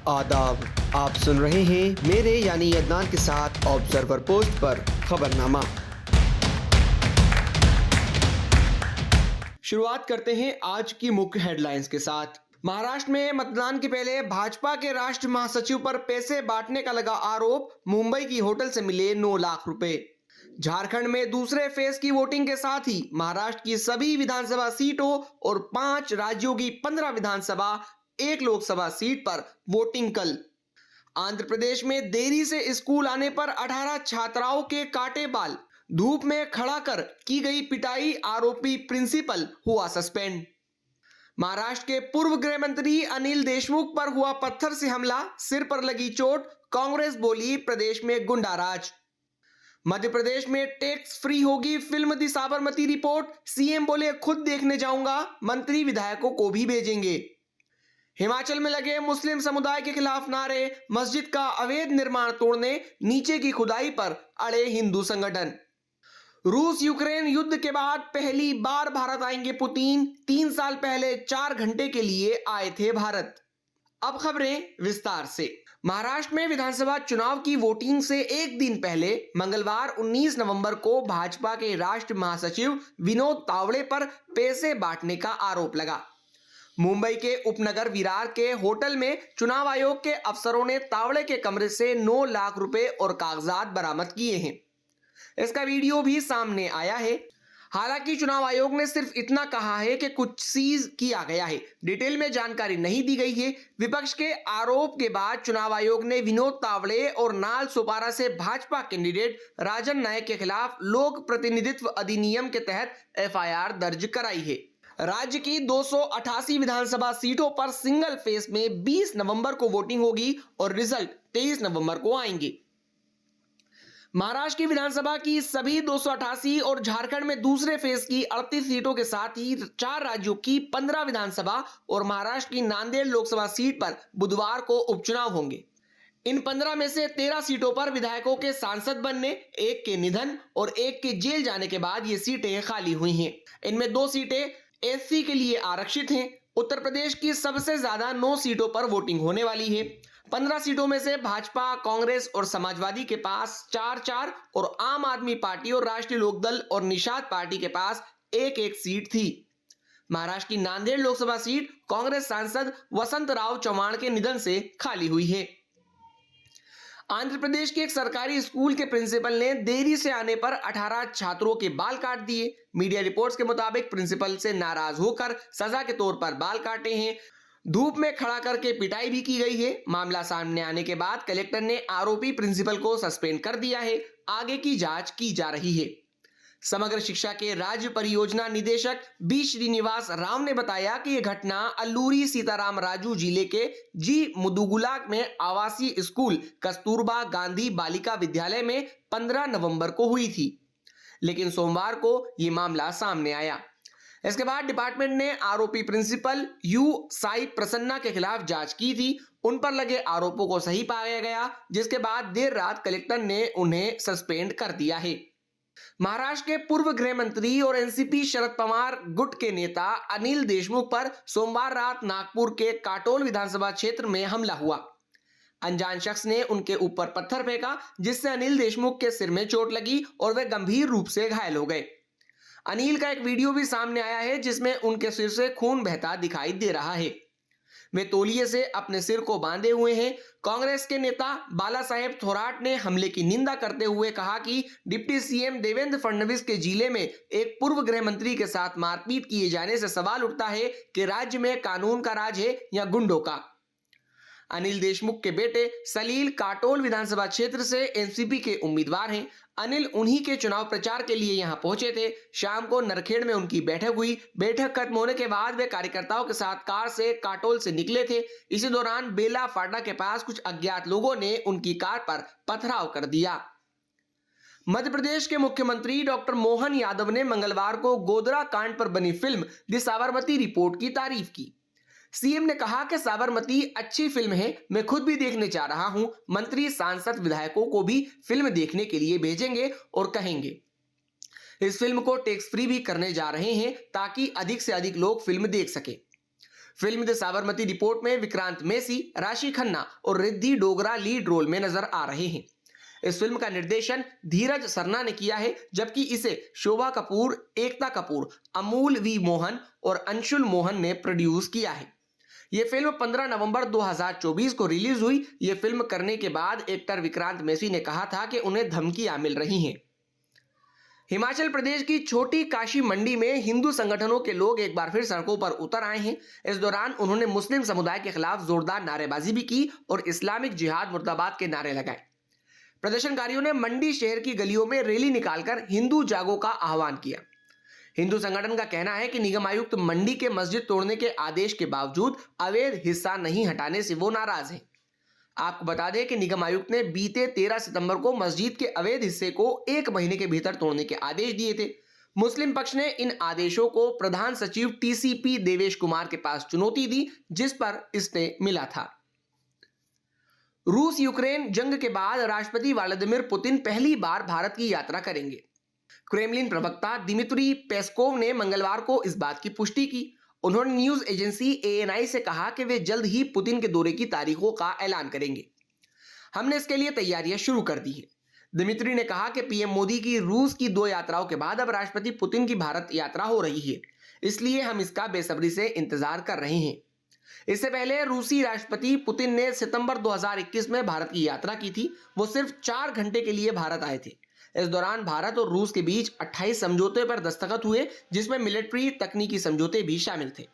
आदाब। आप सुन रहे हैं मेरे यानी अदनान के साथ ऑब्जर्वर पोस्ट पर खबरनामा। शुरुआत करते हैं आज की मुख्य हेडलाइंस के साथ। महाराष्ट्र में मतदान के पहले भाजपा के राष्ट्रीय महासचिव पर पैसे बांटने का लगा आरोप। मुंबई की होटल से मिले 9 लाख रुपए। झारखंड में दूसरे फेज की वोटिंग के साथ ही महाराष्ट्र की सभी विधानसभा सीटों और 5 राज्यों की 15 विधानसभा, 1 लोकसभा सीट पर वोटिंग कल। आंध्र प्रदेश में देरी से स्कूल आने पर 18 छात्राओं के काटे बाल। धूप में खड़ा कर की गई पिटाई, आरोपी प्रिंसिपल हुआ सस्पेंड। महाराष्ट्र के पूर्व गृह मंत्री अनिल देशमुख पर हुआ पत्थर से हमला, सिर पर लगी चोट। कांग्रेस बोली प्रदेश में गुंडाराज। मध्य प्रदेश में टैक्स फ्री होगी फिल्म दी साबरमती रिपोर्ट। सीएम बोले खुद देखने जाऊंगा, मंत्री विधायकों को भी भेजेंगे। हिमाचल में लगे मुस्लिम समुदाय के खिलाफ नारे। मस्जिद का अवैध निर्माण तोड़ने, नीचे की खुदाई पर अड़े हिंदू संगठन। रूस यूक्रेन युद्ध के बाद पहली बार भारत आएंगे पुतिन। 3 साल पहले 4 घंटे के लिए आए थे भारत। अब खबरें विस्तार से। महाराष्ट्र में विधानसभा चुनाव की वोटिंग से एक दिन पहले मंगलवार 19 नवंबर को भाजपा के राष्ट्रीय महासचिव विनोद तावड़े पर पैसे बांटने का आरोप लगा। मुंबई के उपनगर विरार के होटल में चुनाव आयोग के अफसरों ने तावड़े के कमरे से 9 लाख रुपए और कागजात बरामद किए हैं। इसका वीडियो भी सामने आया है। हालांकि चुनाव आयोग ने सिर्फ इतना कहा है कि कुछ सीज किया गया है, डिटेल में जानकारी नहीं दी गई है। विपक्ष के आरोप के बाद चुनाव आयोग ने विनोद तावड़े और नाल सोपारा से भाजपा कैंडिडेट राजन नायक के खिलाफ लोक प्रतिनिधित्व अधिनियम के तहत एफआईआर दर्ज कराई है। राज्य की 288 विधानसभा सीटों पर सिंगल फेज में 20 नवंबर को वोटिंग होगी और रिजल्ट 23 नवंबर को आएंगे। महाराष्ट्र की विधानसभा की सभी 288 और झारखंड में दूसरे फेज की 38 सीटों के साथ ही 4 राज्यों की 15 विधानसभा और महाराष्ट्र की नांदेड़ लोकसभा सीट पर बुधवार को उपचुनाव होंगे। इन 15 में से 13 सीटों पर विधायकों के सांसद बनने, एक के निधन और एक के जेल जाने के बाद ये सीटें खाली हुई हैं। इनमें 2 सीटें एससी के लिए आरक्षित हैं। उत्तर प्रदेश की सबसे ज्यादा 9 सीटों पर वोटिंग होने वाली है। 15 सीटों में से भाजपा, कांग्रेस और समाजवादी के पास 4-4 और आम आदमी पार्टी और राष्ट्रीय लोकदल और निषाद पार्टी के पास 1-1 सीट थी। महाराष्ट्र की नांदेड़ लोकसभा सीट कांग्रेस सांसद वसंत राव चव्हाण के निधन से खाली हुई है। आंध्र प्रदेश के एक सरकारी स्कूल के प्रिंसिपल ने देरी से आने पर 18 छात्रों के बाल काट दिए। मीडिया रिपोर्ट्स के मुताबिक प्रिंसिपल से नाराज होकर सजा के तौर पर बाल काटे हैं। धूप में खड़ा करके पिटाई भी की गई है। मामला सामने आने के बाद कलेक्टर ने आरोपी प्रिंसिपल को सस्पेंड कर दिया है। आगे की जांच की जा रही है। समग्र शिक्षा के राज्य परियोजना निदेशक बी श्रीनिवास राव ने बताया कि यह घटना अल्लूरी सीताराम राजू जिले के जी मुदुगुला में आवासीय स्कूल कस्तूरबा गांधी बालिका विद्यालय में 15 नवंबर को हुई थी, लेकिन सोमवार को यह मामला सामने आया। इसके बाद डिपार्टमेंट ने आरोपी प्रिंसिपल यू साई प्रसन्ना के खिलाफ जांच की थी। उन पर लगे आरोपों को सही पाया गया, जिसके बाद देर रात कलेक्टर ने उन्हें सस्पेंड कर दिया है। महाराष्ट्र के पूर्व गृह मंत्री और एनसीपी शरद पवार गुट के नेता अनिल देशमुख पर सोमवार रात नागपुर के काटोल विधानसभा क्षेत्र में हमला हुआ। अनजान शख्स ने उनके ऊपर पत्थर फेंका, जिससे अनिल देशमुख के सिर में चोट लगी और वे गंभीर रूप से घायल हो गए। अनिल का एक वीडियो भी सामने आया है, जिसमें उनके सिर से खून बहता दिखाई दे रहा है। वे तौलिए से अपने सिर को बांधे हुए हैं। कांग्रेस के नेता बाला साहेब थोराट ने हमले की निंदा करते हुए कहा कि डिप्टी सीएम देवेंद्र फडणवीस के जिले में एक पूर्व गृह मंत्री के साथ मारपीट किए जाने से सवाल उठता है कि राज्य में कानून का राज है या गुंडों का। अनिल देशमुख के बेटे सलील काटोल विधानसभा क्षेत्र से एनसीपी के उम्मीदवार हैं। अनिल उन्हीं के चुनाव प्रचार के लिए यहां पहुंचे थे। शाम को नरखेड़ में उनकी बैठक हुई। बैठक खत्म होने के बाद वे कार्यकर्ताओं के साथ कार से काटोल से निकले थे। इसी दौरान बेला फाटा के पास कुछ अज्ञात लोगों ने उनकी कार पर पथराव कर दिया। मध्य प्रदेश के मुख्यमंत्री डॉक्टर मोहन यादव ने मंगलवार को गोधरा कांड पर बनी फिल्म दी साबरमती रिपोर्ट की तारीफ की। सीएम ने कहा कि साबरमती अच्छी फिल्म है, मैं खुद भी देखने जा रहा हूं। मंत्री, सांसद, विधायकों को भी फिल्म देखने के लिए भेजेंगे और कहेंगे। इस फिल्म को टैक्स फ्री भी करने जा रहे हैं ताकि अधिक से अधिक लोग फिल्म देख सके। फिल्म द साबरमती रिपोर्ट में विक्रांत मेसी, राशि खन्ना और रिद्धि डोगरा लीड रोल में नजर आ रहे हैं। इस फिल्म का निर्देशन धीरज सरना ने किया है, जबकि इसे शोभा कपूर, एकता कपूर, अमूल वी मोहन और अंशुल मोहन ने प्रोड्यूस किया है। यह फिल्म 15 नवंबर 2024 को रिलीज हुई। यह फिल्म करने के बाद एक्टर विक्रांत मेसी ने कहा था कि उन्हें धमकियां मिल रही हैं। हिमाचल प्रदेश की छोटी काशी मंडी में हिंदू संगठनों के लोग एक बार फिर सड़कों पर उतर आए हैं। इस दौरान उन्होंने मुस्लिम समुदाय के खिलाफ जोरदार नारेबाजी भी की और इस्लामिक जिहाद मुर्दाबाद के नारे लगाए। प्रदर्शनकारियों ने मंडी शहर की गलियों में रैली निकालकर हिंदू जागो का आह्वान किया। हिंदू संगठन का कहना है कि निगम आयुक्त मंडी के मस्जिद तोड़ने के आदेश के बावजूद अवैध हिस्सा नहीं हटाने से वो नाराज हैं। आपको बता दें कि निगम आयुक्त ने बीते 13 सितंबर को मस्जिद के अवैध हिस्से को 1 महीने के भीतर तोड़ने के आदेश दिए थे। मुस्लिम पक्ष ने इन आदेशों को प्रधान सचिव टीसीपी देवेश कुमार के पास चुनौती दी, जिस पर स्टे मिला था। रूस यूक्रेन जंग के बाद राष्ट्रपति व्लादिमीर पुतिन पहली बार भारत की यात्रा करेंगे। क्रेमलिन प्रवक्ता दिमित्री पेस्कोव ने मंगलवार को इस बात की पुष्टि की। उन्होंने न्यूज एजेंसी एएनआई से कहा कि वे जल्द ही पुतिन के दौरे की तारीखों का ऐलान करेंगे। हमने इसके लिए तैयारियां शुरू कर दी है। दिमित्री ने कहा कि पीएम मोदी की रूस की 2 यात्राओं के बाद अब राष्ट्रपति पुतिन की भारत यात्रा हो रही है, इसलिए हम इसका बेसब्री से इंतजार कर रहे हैं। इससे पहले रूसी राष्ट्रपति पुतिन ने सितंबर 2021 में भारत की यात्रा की थी। वो सिर्फ 4 घंटे के लिए भारत आए थे। इस दौरान भारत और रूस के बीच 28 समझौते पर दस्तखत हुए, जिसमें मिलिट्री तकनीकी समझौते भी शामिल थे।